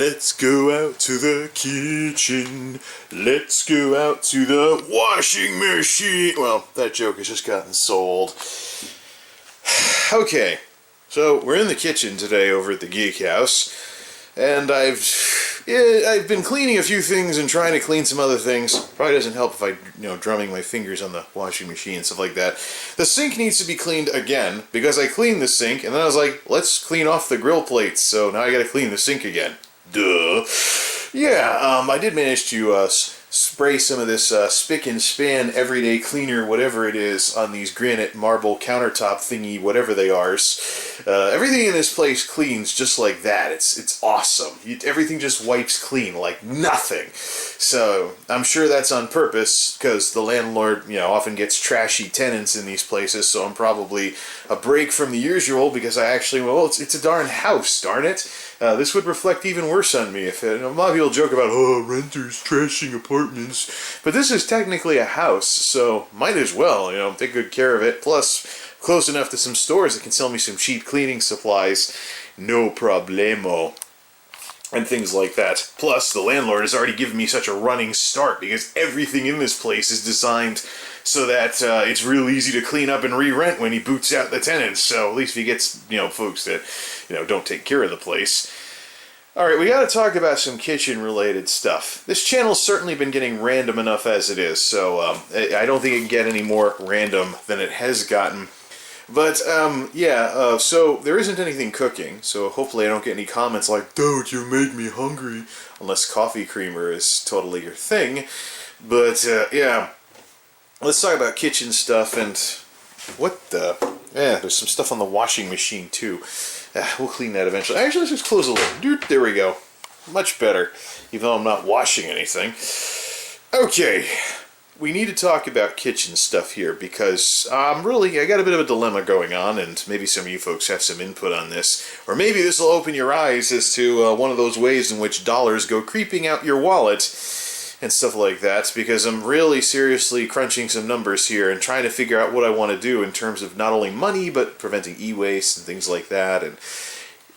Let's go out to the kitchen. Let's go out to the washing machine. Well, that joke has just gotten sold. Okay, so we're in the kitchen today over at the Geek House, and I've been cleaning a few things and trying to clean some other things. Probably doesn't help if I, drumming my fingers on the washing machine and stuff like that. The sink needs to be cleaned again, because I cleaned the sink, and then I was like, let's clean off the grill plates, so now I gotta clean the sink again. Duh. Yeah, I did manage to spray some of this spick and span everyday cleaner, whatever it is, on these granite marble countertop thingy, whatever they are. Everything in this place cleans just like that. It's awesome. Everything just wipes clean like nothing. So I'm sure that's on purpose, because the landlord, often gets trashy tenants in these places. So I'm probably a break from the usual, because I actually, it's a darn house, darn it. This would reflect even worse on me if a lot of people joke about, renters trashing apartments, but this is technically a house, so might as well, take good care of it. Plus, close enough to some stores that can sell me some cheap cleaning supplies, no problemo, and things like that. Plus, the landlord has already given me such a running start, because everything in this place is designed so that it's real easy to clean up and re-rent when he boots out the tenants. So at least if he gets, folks that, don't take care of the place. Alright, we gotta talk about some kitchen-related stuff. This channel's certainly been getting random enough as it is, so I don't think it can get any more random than it has gotten. But, so there isn't anything cooking, so hopefully I don't get any comments like, "Dude, you made me hungry," unless coffee creamer is totally your thing. But, let's talk about kitchen stuff, and there's some stuff on the washing machine, too. We'll clean that eventually. Actually, let's just close the lid. There we go. Much better, even though I'm not washing anything. Okay, we need to talk about kitchen stuff here, because I got a bit of a dilemma going on, and maybe some of you folks have some input on this. Or maybe this will open your eyes as to one of those ways in which dollars go creeping out your wallet, and stuff like that, because I'm really seriously crunching some numbers here and trying to figure out what I want to do in terms of not only money, but preventing e-waste and things like that, and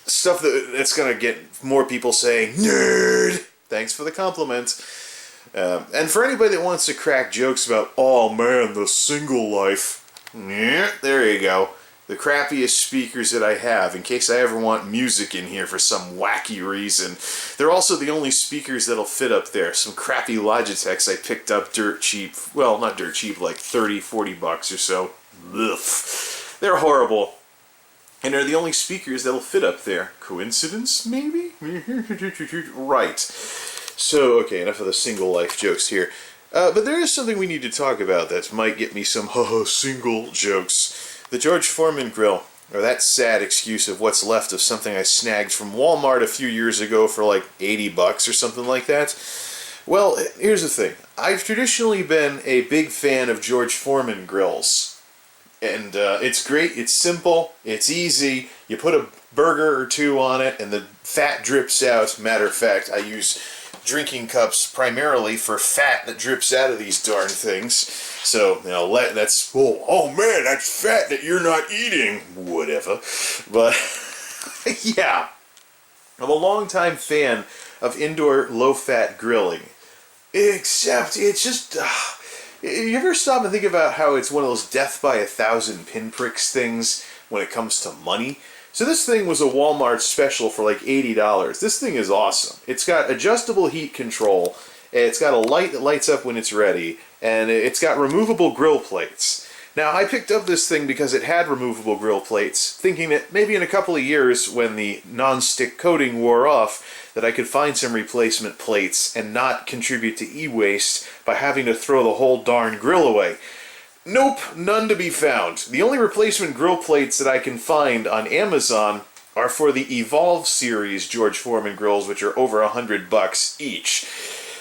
stuff that's going to get more people saying, "Nerd!" Thanks for the compliment. And for anybody that wants to crack jokes about, "Oh man, the single life," there you go. The crappiest speakers that I have, in case I ever want music in here for some wacky reason. They're also the only speakers that'll fit up there. Some crappy Logitechs I picked up dirt cheap. Well, not dirt cheap, like 30, 40 bucks or so. Ugh. They're horrible. And they're the only speakers that'll fit up there. Coincidence, maybe? Right. So, okay, enough of the single life jokes here. But there is something we need to talk about that might get me some single jokes. The George Foreman grill, or that sad excuse of what's left of something I snagged from Walmart a few years ago for like 80 bucks or something like that. Well, here's the thing. I've traditionally been a big fan of George Foreman grills. And it's great, it's simple, it's easy. You put a burger or two on it and the fat drips out. Matter of fact, I use drinking cups primarily for fat that drips out of these darn things. So, that's, oh man, that's fat that you're not eating. Whatever. But, yeah. I'm a longtime fan of indoor low-fat grilling. Except, it's just, you ever stop and think about how it's one of those death by 1,000 pinpricks things when it comes to money? So this thing was a Walmart special for like $80. This thing is awesome. It's got adjustable heat control, it's got a light that lights up when it's ready, and it's got removable grill plates. Now, I picked up this thing because it had removable grill plates, thinking that maybe in a couple of years, when the non-stick coating wore off, that I could find some replacement plates and not contribute to e-waste by having to throw the whole darn grill away. Nope, none to be found. The only replacement grill plates that I can find on Amazon are for the Evolve series George Foreman grills, which are over $100 each.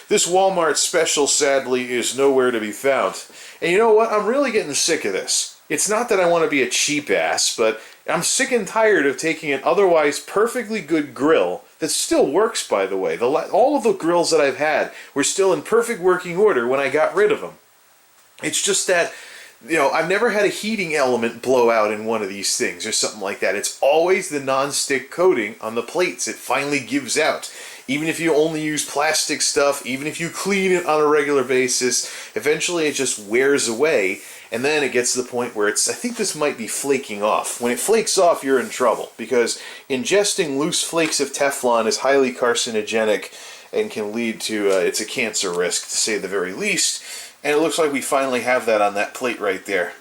This Walmart special, sadly, is nowhere to be found. And you know what? I'm really getting sick of this. It's not that I want to be a cheap ass, but I'm sick and tired of taking an otherwise perfectly good grill that still works, by the way. All of the grills that I've had were still in perfect working order when I got rid of them. It's just that, I've never had a heating element blow out in one of these things or something like that. It's always the non-stick coating on the plates. It finally gives out. even if you only use plastic stuff, even if you clean it on a regular basis, eventually it just wears away, and then it gets to the point where I think this might be flaking off. When it flakes off, you're in trouble, because ingesting loose flakes of Teflon is highly carcinogenic and can lead to, it's a cancer risk, to say the very least, and it looks like we finally have that on that plate right there.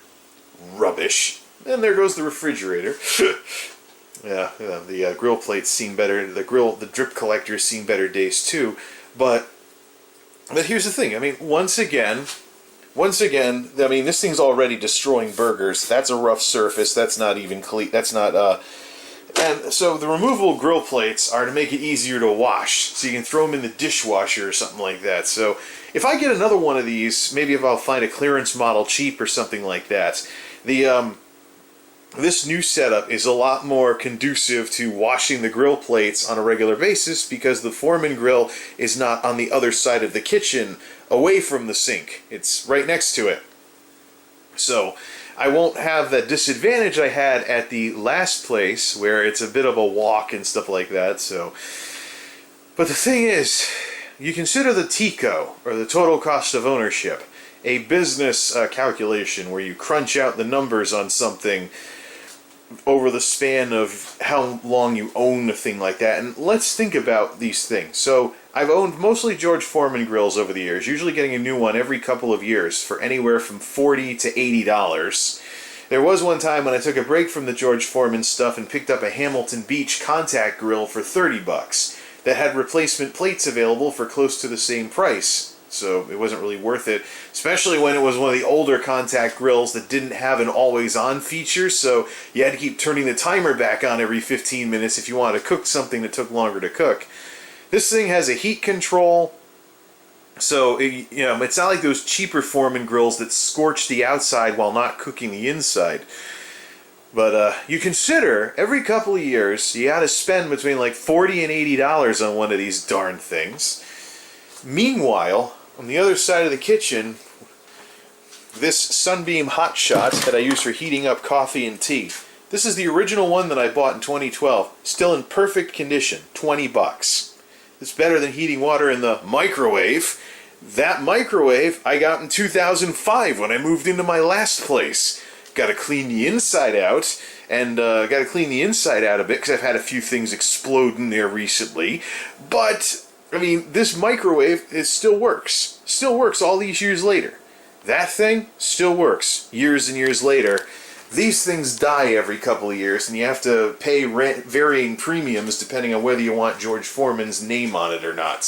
Rubbish. And there goes the refrigerator. Yeah, the grill plates seen better. The drip collectors seen better days too. But here's the thing. I mean, once again, I mean, this thing's already destroying burgers. That's a rough surface. That's not even clean. That's not. And so the removable grill plates are to make it easier to wash, so you can throw them in the dishwasher or something like that. So if I get another one of these, maybe if I'll find a clearance model cheap or something like that, this new setup is a lot more conducive to washing the grill plates on a regular basis, because the Foreman grill is not on the other side of the kitchen away from the sink. It's right next to it. So I won't have that disadvantage I had at the last place, where it's a bit of a walk and stuff like that. So, but the thing is, you consider the TCO, or the total cost of ownership, a business calculation where you crunch out the numbers on something over the span of how long you own a thing like that. And let's think about these things. So I've owned mostly George Foreman grills over the years, usually getting a new one every couple of years for anywhere from $40 to $80. There was one time when I took a break from the George Foreman stuff and picked up a Hamilton Beach contact grill for $30 that had replacement plates available for close to the same price. So it wasn't really worth it, especially when it was one of the older contact grills that didn't have an always-on feature, so you had to keep turning the timer back on every 15 minutes if you wanted to cook something that took longer to cook. This thing has a heat control, so it's not like those cheaper Foreman grills that scorch the outside while not cooking the inside. But you consider, every couple of years, you gotta spend between like $40 and $80 on one of these darn things. Meanwhile, on the other side of the kitchen, this Sunbeam Hot Shot that I use for heating up coffee and tea. This is the original one that I bought in 2012. Still in perfect condition. $20. It's better than heating water in the microwave. That microwave I got in 2005 when I moved into my last place. Got to clean the inside out, and got to clean the inside out a bit because I've had a few things explode in there recently. But I mean, this microwave, it still works. Still works all these years later. That thing still works years and years later. These things die every couple of years, and you have to pay varying premiums depending on whether you want George Foreman's name on it or not.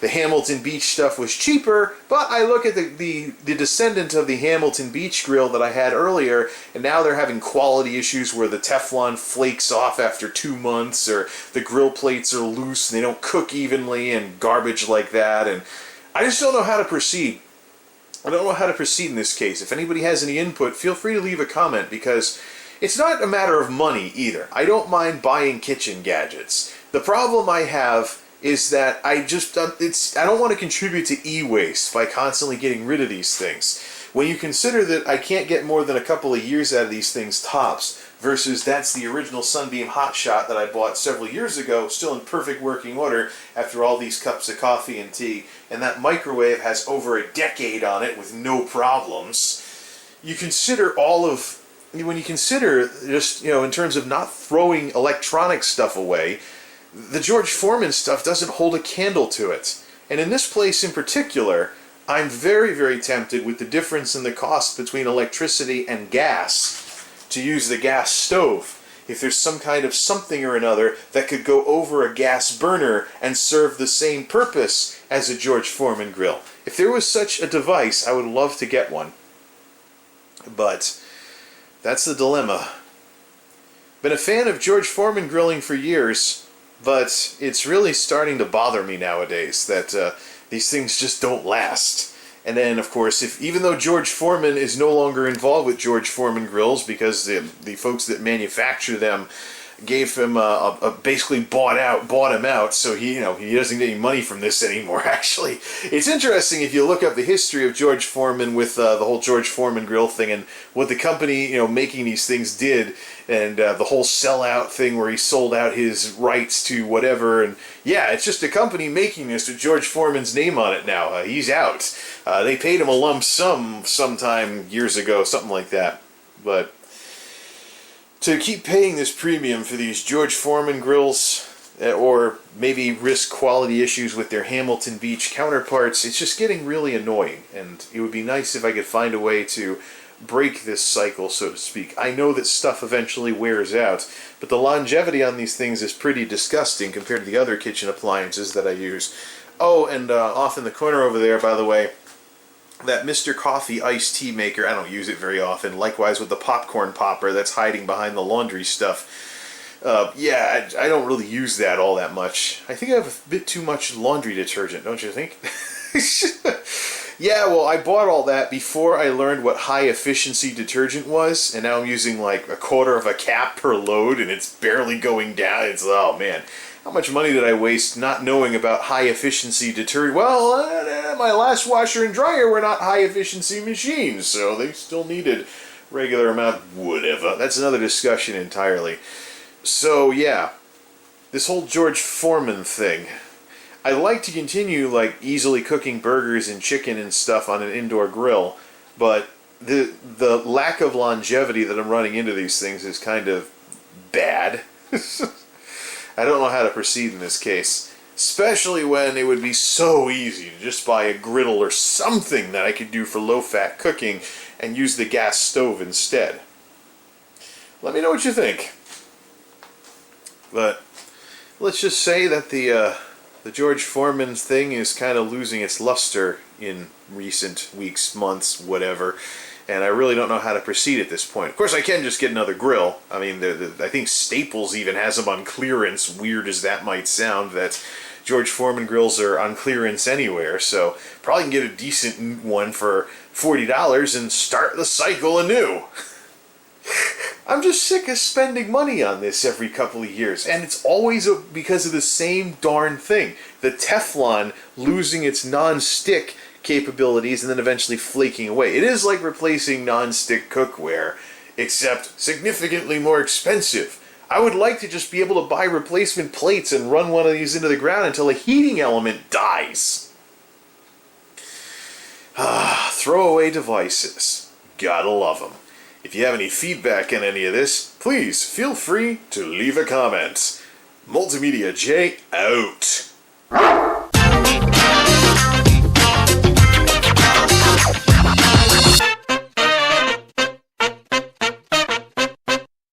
The Hamilton Beach stuff was cheaper, but I look at the descendant of the Hamilton Beach grill that I had earlier, and now they're having quality issues where the Teflon flakes off after 2 months, or the grill plates are loose and they don't cook evenly, and garbage like that, and I just don't know how to proceed. I don't know how to proceed in this case. If anybody has any input, feel free to leave a comment, because it's not a matter of money either. I don't mind buying kitchen gadgets. The problem I have is that I don't want to contribute to e-waste by constantly getting rid of these things. When you consider that I can't get more than a couple of years out of these things tops, versus that's the original Sunbeam Hot Shot that I bought several years ago, still in perfect working order after all these cups of coffee and tea, and that microwave has over a decade on it with no problems. You consider when you consider just, in terms of not throwing electronic stuff away, the George Foreman stuff doesn't hold a candle to it. And in this place in particular, I'm very, very tempted with the difference in the cost between electricity and gas to use the gas stove. If there's some kind of something or another that could go over a gas burner and serve the same purpose as a George Foreman grill. If there was such a device, I would love to get one. But that's the dilemma. Been a fan of George Foreman grilling for years, but it's really starting to bother me nowadays that these things just don't last. And then, of course, even though George Foreman is no longer involved with George Foreman grills, because the folks that manufacture them gave him basically bought him out, so he doesn't get any money from this anymore. Actually, it's interesting if you look up the history of George Foreman with the whole George Foreman grill thing and what the company making these things did, and the whole sellout thing where he sold out his rights to whatever, and yeah, it's just a company making this with George Foreman's name on it now. He's out. They paid him a lump sum sometime years ago, something like that, but to keep paying this premium for these George Foreman grills, or maybe risk quality issues with their Hamilton Beach counterparts, it's just getting really annoying, and it would be nice if I could find a way to break this cycle, so to speak. I know that stuff eventually wears out, but the longevity on these things is pretty disgusting compared to the other kitchen appliances that I use. Oh, and off in the corner over there, by the way, that Mr. Coffee iced tea maker, I don't use it very often. Likewise with the popcorn popper that's hiding behind the laundry stuff. Yeah, I don't really use that all that much. I think I have a bit too much laundry detergent, don't you think? Yeah, well, I bought all that before I learned what high-efficiency detergent was, and now I'm using like 1/4 of a cap per load, and it's barely going down. It's, oh man, how much money did I waste not knowing about high-efficiency detergent? Well, my last washer and dryer were not high-efficiency machines, so they still needed regular amount, whatever. That's another discussion entirely. So, yeah, this whole George Foreman thing. I like to continue like easily cooking burgers and chicken and stuff on an indoor grill, but the lack of longevity that I'm running into these things is kind of bad. I don't know how to proceed in this case, especially when it would be so easy to just buy a griddle or something that I could do for low-fat cooking and use the gas stove instead. Let me know what you think. But let's just say that the George Foreman thing is kind of losing its luster in recent weeks, months, whatever, and I really don't know how to proceed at this point. Of course, I can just get another grill. I mean, I think Staples even has them on clearance, weird as that might sound, that George Foreman grills are on clearance anywhere, so probably can get a decent one for $40 and start the cycle anew. I'm just sick of spending money on this every couple of years, and it's always because of the same darn thing. The Teflon losing its non-stick capabilities and then eventually flaking away. It is like replacing non-stick cookware, except significantly more expensive. I would like to just be able to buy replacement plates and run one of these into the ground until the heating element dies. Throwaway devices. Gotta love them. If you have any feedback on any of this, please feel free to leave a comment. MultimediaJay out.